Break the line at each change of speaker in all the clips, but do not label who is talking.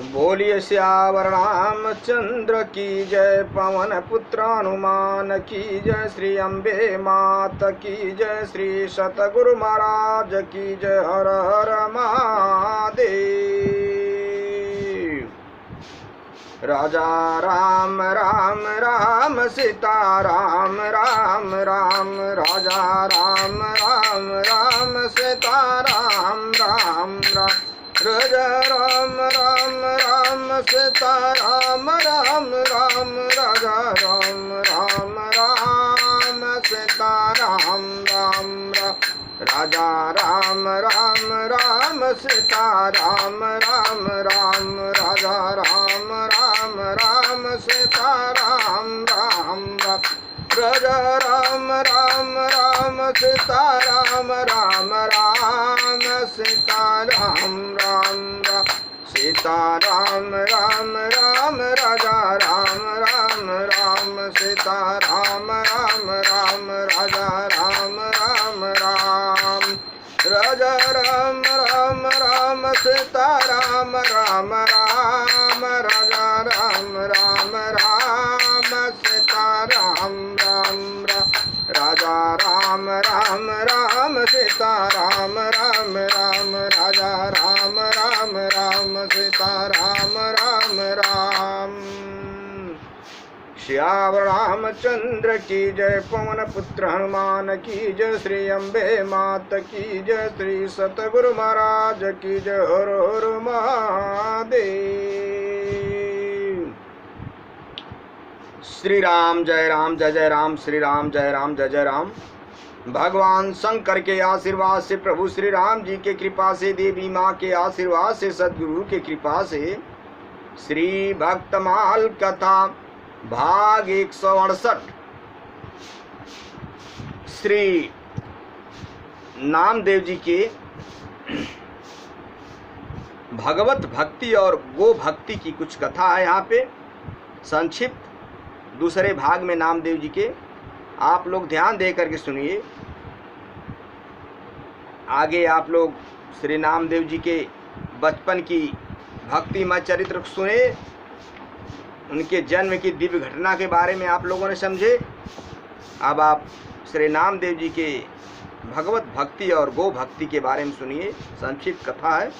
बोलिए श्यावर रामचंद्र की जय, पवन पुत्र हनुमान की जय, श्री अम्बे मात की जय, श्री सतगुरु महाराज की जय। हर हर महादेव। राजा राम राम राम सीता राम राम राम, राजा राम राम राम सीता राम राम राम, राजा राम राम राम सीता राम राम राम, राजा राम राम राम सीता राम राम राम, राजा राम राम राम सीता राम राम राम, राजा राम राम राम सीता राम राम राम, राजा राम राम राम सीता राम राम राम, सीता राम राम राम, सीता राम राम राम, राजा राम राम राम, सीता राम राम राम, राजा राम राम राम, राजा राम राम राम, सीता राम राम राम, राजा राम राम राम, सीता राम राम राम, राजा राम राम राम, सीता राम राम राम, राजा राम राम राम, सीता राम राम राम। श्यावर रामचंद्र की जय, पवन पुत्र हनुमान की जय, श्री अम्बे मात की जय, श्री सतगुरु महाराज की जय। हर हर महादेव। श्री राम जय राम जय जय राम, श्री राम जय राम जय जय राम। भगवान शंकर के आशीर्वाद से, प्रभु श्री राम जी के कृपा से, देवी माँ के आशीर्वाद से, सदगुरु के कृपा से, श्री भक्तमाल कथा भाग 168 श्री नामदेव जी के भगवत भक्ति और गो भक्ति की कुछ कथा है यहाँ पे संक्षिप्त। दूसरे भाग में नामदेव जी के आप लोग ध्यान दे करके सुनिए। आगे आप लोग श्री नामदेव जी के बचपन की भक्तिमय चरित्र सुने, उनके जन्म की दिव्य घटना के बारे में आप लोगों ने समझे। अब आप श्री नामदेव जी के भगवत भक्ति और गो भक्ति के बारे में सुनिए। संक्षिप्त कथा है।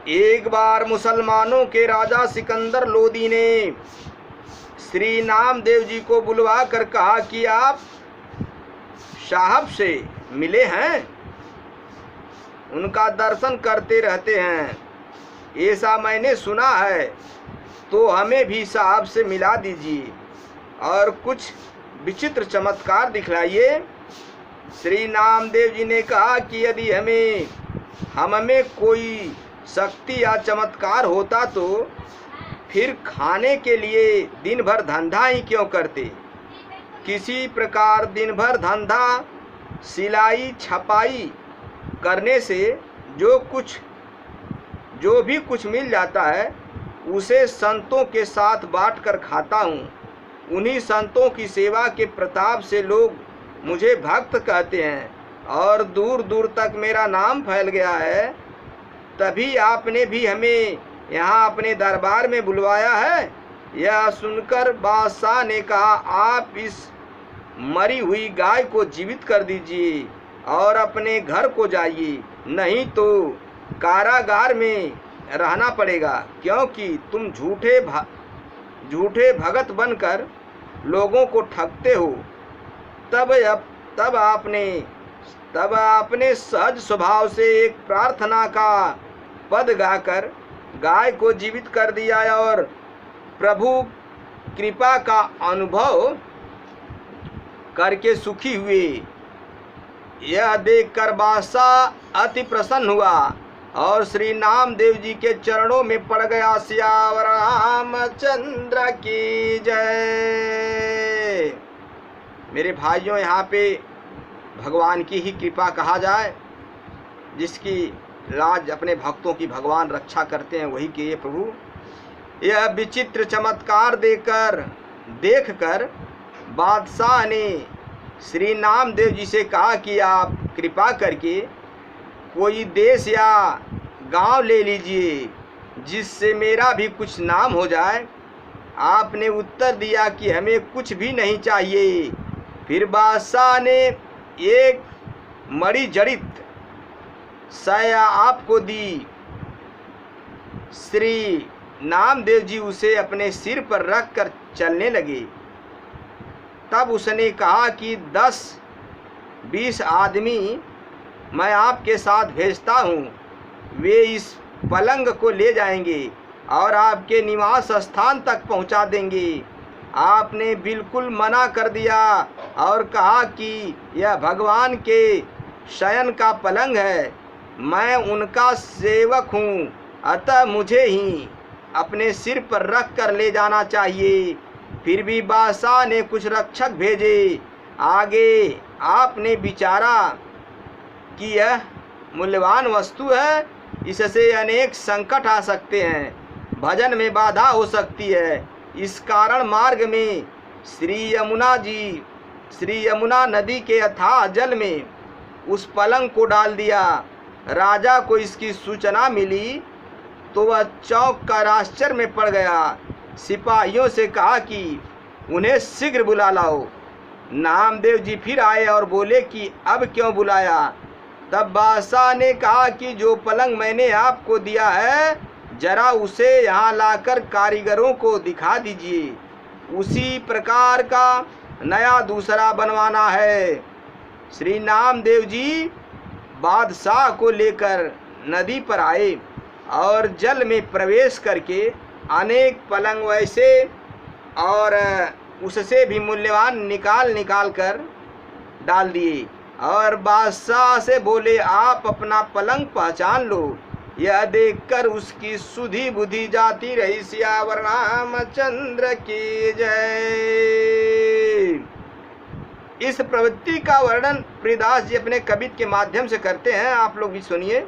एक बार मुसलमानों के राजा सिकंदर लोदी ने श्री नामदेव जी को बुलवा कर कहा कि आप साहब से मिले हैं, उनका दर्शन करते रहते हैं, ऐसा मैंने सुना है, तो हमें भी साहब से मिला दीजिए और कुछ विचित्र चमत्कार दिखलाइए। श्री नामदेव जी ने कहा कि यदि हमें कोई शक्ति या चमत्कार होता तो फिर खाने के लिए दिन भर धंधा ही क्यों करते। किसी प्रकार दिन भर धंधा सिलाई छपाई करने से जो भी कुछ मिल जाता है उसे संतों के साथ बांट कर खाता हूँ। उन्हीं संतों की सेवा के प्रताप से लोग मुझे भक्त कहते हैं और दूर दूर तक मेरा नाम फैल गया है। तभी आपने भी हमें यहाँ अपने दरबार में बुलवाया है। यह सुनकर बादशाह ने कहा, आप इस मरी हुई गाय को जीवित कर दीजिए और अपने घर को जाइए, नहीं तो कारागार में रहना पड़ेगा, क्योंकि तुम झूठे भगत बनकर लोगों को ठगते हो। तब आपने सहज स्वभाव से एक प्रार्थना का पद गाकर गाय को जीवित कर दिया और प्रभु कृपा का अनुभव करके सुखी हुए। यह देखकर बादशाह अति प्रसन्न हुआ और श्री नामदेव जी के चरणों में पड़ गया। श्यावर रामचंद्र की जय। मेरे भाइयों, यहाँ पे भगवान की ही कृपा कहा जाए, जिसकी लाज अपने भक्तों की भगवान रक्षा करते हैं, वही किए प्रभु। यह विचित्र चमत्कार देखकर बादशाह ने श्री नामदेव जी से कहा कि आप कृपा करके कोई देश या गांव ले लीजिए, जिससे मेरा भी कुछ नाम हो जाए। आपने उत्तर दिया कि हमें कुछ भी नहीं चाहिए। फिर बादशाह ने एक मणि जड़ित साया आपको दी। श्री नामदेव जी उसे अपने सिर पर रख कर चलने लगे। तब उसने कहा कि 10-20 आदमी मैं आपके साथ भेजता हूँ। वे इस पलंग को ले जाएंगे और आपके निवास स्थान तक पहुँचा देंगे। आपने बिल्कुल मना कर दिया और कहा कि यह भगवान के शयन का पलंग है। मैं उनका सेवक हूँ, अतः मुझे ही अपने सिर पर रख कर ले जाना चाहिए। फिर भी बादशाह ने कुछ रक्षक भेजे। आगे आपने विचारा कि यह मूल्यवान वस्तु है, इससे अनेक संकट आ सकते हैं, भजन में बाधा हो सकती है। इस कारण मार्ग में श्री यमुना नदी के अथाह जल में उस पलंग को डाल दिया। राजा को इसकी सूचना मिली तो वह चौंक कर आश्चर्य में पड़ गया। सिपाहियों से कहा कि उन्हें शीघ्र बुला लाओ। नामदेव जी फिर आए और बोले कि अब क्यों बुलाया। तब बादशाह ने कहा कि जो पलंग मैंने आपको दिया है, जरा उसे यहाँ लाकर कारीगरों को दिखा दीजिए। उसी प्रकार का नया दूसरा बनवाना है। श्री नामदेव जी बादशाह को लेकर नदी पर आए और जल में प्रवेश करके अनेक पलंग वैसे और उससे भी मूल्यवान निकाल कर डाल दिए और बादशाह से बोले, आप अपना पलंग पहचान लो। यह देखकर उसकी सुधि बुद्धि जाती रही। सियावर रामचंद्र की जय। इस प्रवृत्ति का वर्णन प्रियदास जी अपने कवित के माध्यम से करते हैं, आप लोग भी सुनिए।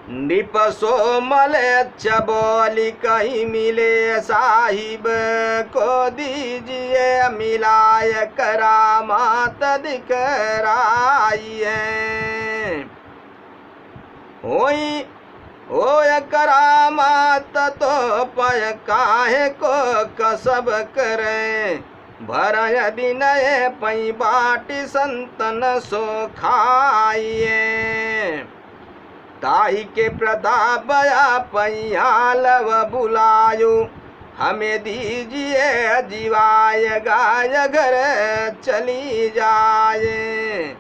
नृप सोमल बोली कहीं मिले साहिब को दीजिए मिलाय करामात दिखराइए। होय करामात तो पय काहे को कसब करे। भर यदि नए पई बाटी संतन सो खाइए। ताई के प्रताप पैयालव बुलायो। हमें दीजिए जीवाय गाय घर चली जाए।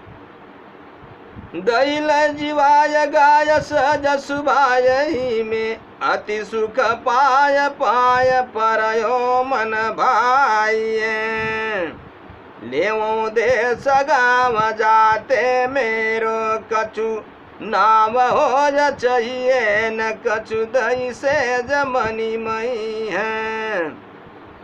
दैल जीवाय गाय सज सुभाय ही में अति सुख पाय पाय परयो मन भाइये। लेवो देश गाँव जाते मेरो कछु नाम हो चाहिए न कछु दई से जमनी मई है।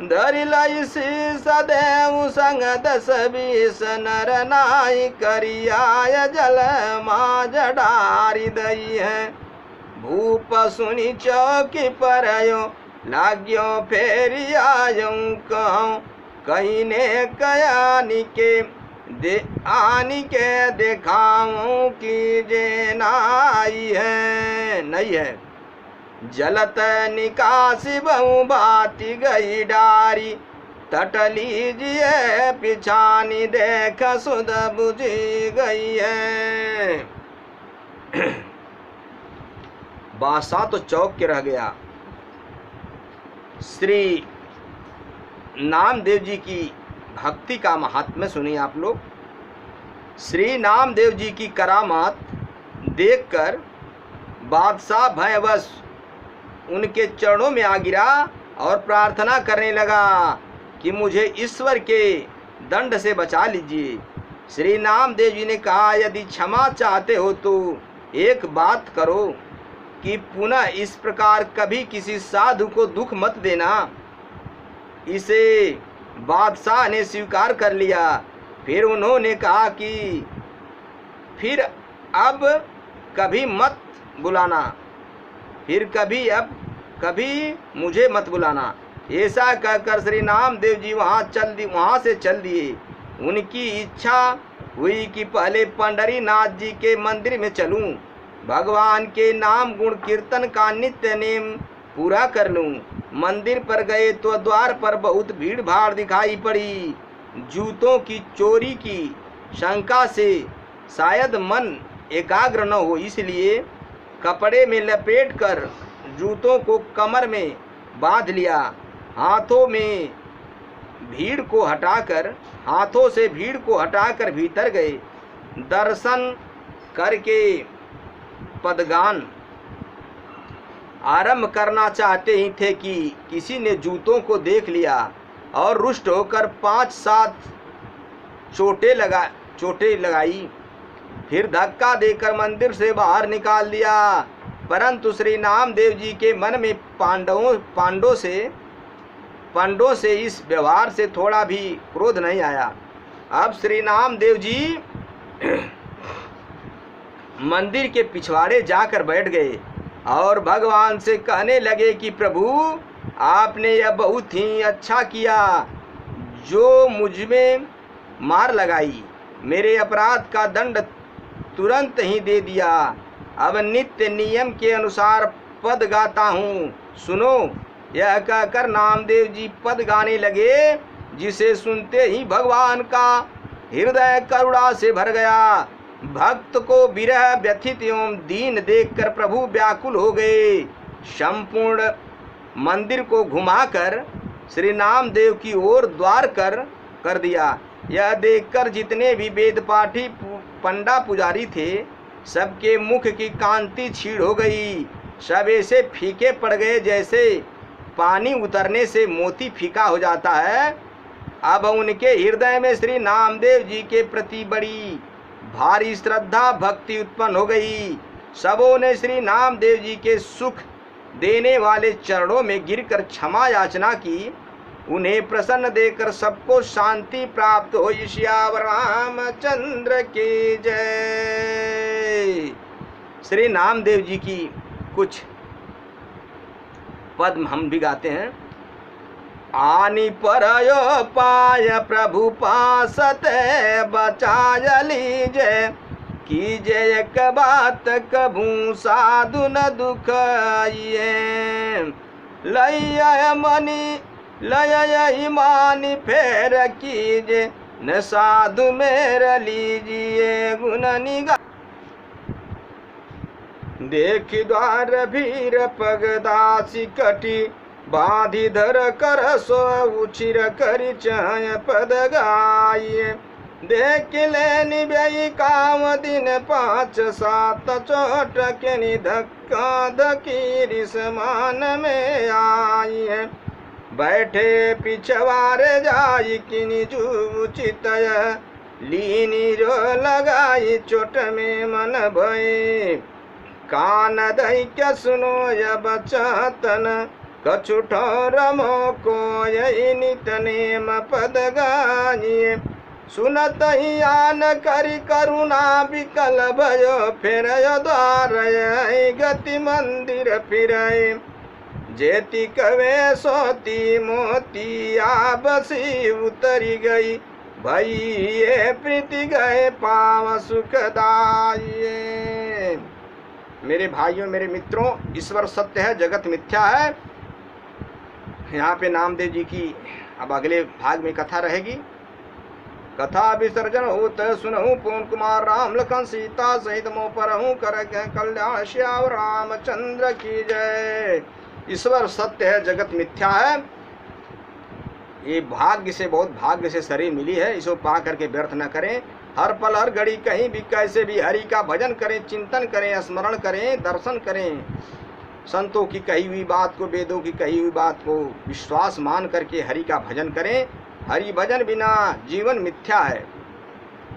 धरि लई सदैव संग 10-20 नर नाई करियाय जल मा जडारी दई है। भूप सुनी चौकी परयो लाग्यो फेरी आयो कहूँ। कहीं ने कयानी के आनी के देखाऊं की जे नाई है नहीं है। जलत निकासी बहु बाती गई डारी। तट लीजिए पिछानी देख सुध बुझी गई है। बादशाह तो चौक के रह गया। श्री नामदेव जी की भक्ति का महात्म्य सुनिए आप लोग। श्री नामदेव जी की करामात देखकर बादशाह भयवश उनके चरणों में आ गिरा और प्रार्थना करने लगा कि मुझे ईश्वर के दंड से बचा लीजिए। श्री नामदेव जी ने कहा, यदि क्षमा चाहते हो तो एक बात करो कि पुनः इस प्रकार कभी किसी साधु को दुख मत देना। इसे बादशाह ने स्वीकार कर लिया। फिर उन्होंने कहा कि फिर अब कभी मत बुलाना, फिर कभी मुझे मत बुलाना। ऐसा कहकर श्री नामदेव जी वहाँ से चल दिए। उनकी इच्छा हुई कि पहले पंडरीनाथ जी के मंदिर में चलूं, भगवान के नाम गुण कीर्तन का नित्य नेम पूरा कर लूं। मंदिर पर गए तो द्वार पर बहुत भीड़ भाड़ दिखाई पड़ी। जूतों की चोरी की शंका से शायद मन एकाग्र न हो, इसलिए कपड़े में लपेटकर जूतों को कमर में बांध लिया। हाथों से भीड़ को हटाकर भीतर गए। दर्शन करके पदगान आरंभ करना चाहते ही थे कि किसी ने जूतों को देख लिया और रुष्ट होकर 5-7 चोटें लगाई। फिर धक्का देकर मंदिर से बाहर निकाल दिया। परंतु श्री नामदेव जी के मन में पांडवों से इस व्यवहार से थोड़ा भी क्रोध नहीं आया। अब श्री नामदेव जी मंदिर के पिछवाड़े जाकर बैठ गए और भगवान से कहने लगे कि प्रभु, आपने यह बहुत ही अच्छा किया जो मुझमें मार लगाई। मेरे अपराध का दंड तुरंत ही दे दिया। अब नित्य नियम के अनुसार पद गाता हूँ, सुनो। यह कहकर नामदेव जी पद गाने लगे, जिसे सुनते ही भगवान का हृदय करुणा से भर गया। भक्त को विरह व्यथित एवं दीन देखकर प्रभु व्याकुल हो गए। संपूर्ण मंदिर को घुमाकर श्री नामदेव की ओर द्वार कर दिया। यह देखकर जितने भी वेद पाठी पंडा पुजारी थे, सबके मुख की कांति क्षीण हो गई। सब ऐसे फीके पड़ गए जैसे पानी उतरने से मोती फीका हो जाता है। अब उनके हृदय में श्री नामदेव जी के प्रति बड़ी भारी श्रद्धा भक्ति उत्पन्न हो गई। सबों ने श्री नामदेव जी के सुख देने वाले चरणों में गिरकर क्षमा याचना की। उन्हें प्रसन्न देकर सबको शांति प्राप्त हो। श्यावर रामचंद्र की जय। श्री नामदेव जी की कुछ पद हम भी गाते हैं। आनि परयो पाय प्रभु पासत बचाय लीजे, कीजे एक बात कभू साधु न दुखाइए। लय मानी फेर कीजे, न साधु मेरा लीजिए गुण निगा। देख द्वार भीर पगदासी कटी, बाधी धर कर सो उचिर करी चाय पद गाइए। देख लेनी व्ययी काम दिन 5-7 चोट के नि धक्का धकीरी समान में आइए। बैठे पिछवारे जाई किनी जूचितय, लीनी जो लगाई चोट में मन भय। कान दई क्या सुनो या बचतन, कछु ठोरमो को यही नित नेम पद गाइए। सुनत ही आन करी करुणा विकल भयो, फिर द्वार गति मंदिर फिर। जेती कवे सोती मोती बसी उतरी गई, भैये प्रीति गए पाव सुखदाइए। मेरे भाइयों, मेरे मित्रों, ईश्वर सत्य है, जगत मिथ्या है। यहाँ पे नामदेव जी की अब अगले भाग में कथा रहेगी। कथा विसर्जन होत सुनहु पवन कुमार राम लखन सीता सहित मोह परहु कर कल्याण श्याम रामचंद्र की जय। ईश्वर सत्य है, जगत मिथ्या है। ये भाग्य से, बहुत भाग्य से शरीर मिली है, इसको पा करके व्यर्थ न करें। हर पल हर घड़ी कहीं भी कैसे भी हरि का भजन करें, चिंतन करें, स्मरण करें, दर्शन करें। संतों की कही हुई बात को, वेदों की कही हुई बात को विश्वास मान करके हरि का भजन करें। हरि भजन बिना जीवन मिथ्या है।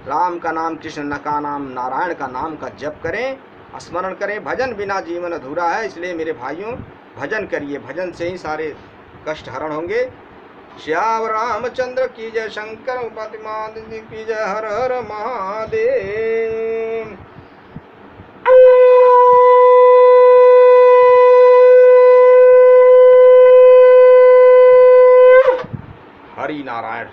राम का नाम, कृष्ण का नाम, नारायण का नाम का जप करें, स्मरण करें। भजन बिना जीवन अधूरा है। इसलिए मेरे भाइयों, भजन करिए, भजन से ही सारे कष्ट हरण होंगे। श्याम रामचंद्र की जय, शंकर उपाधिमान की जय, हर हर महादेव। हरि नारायण।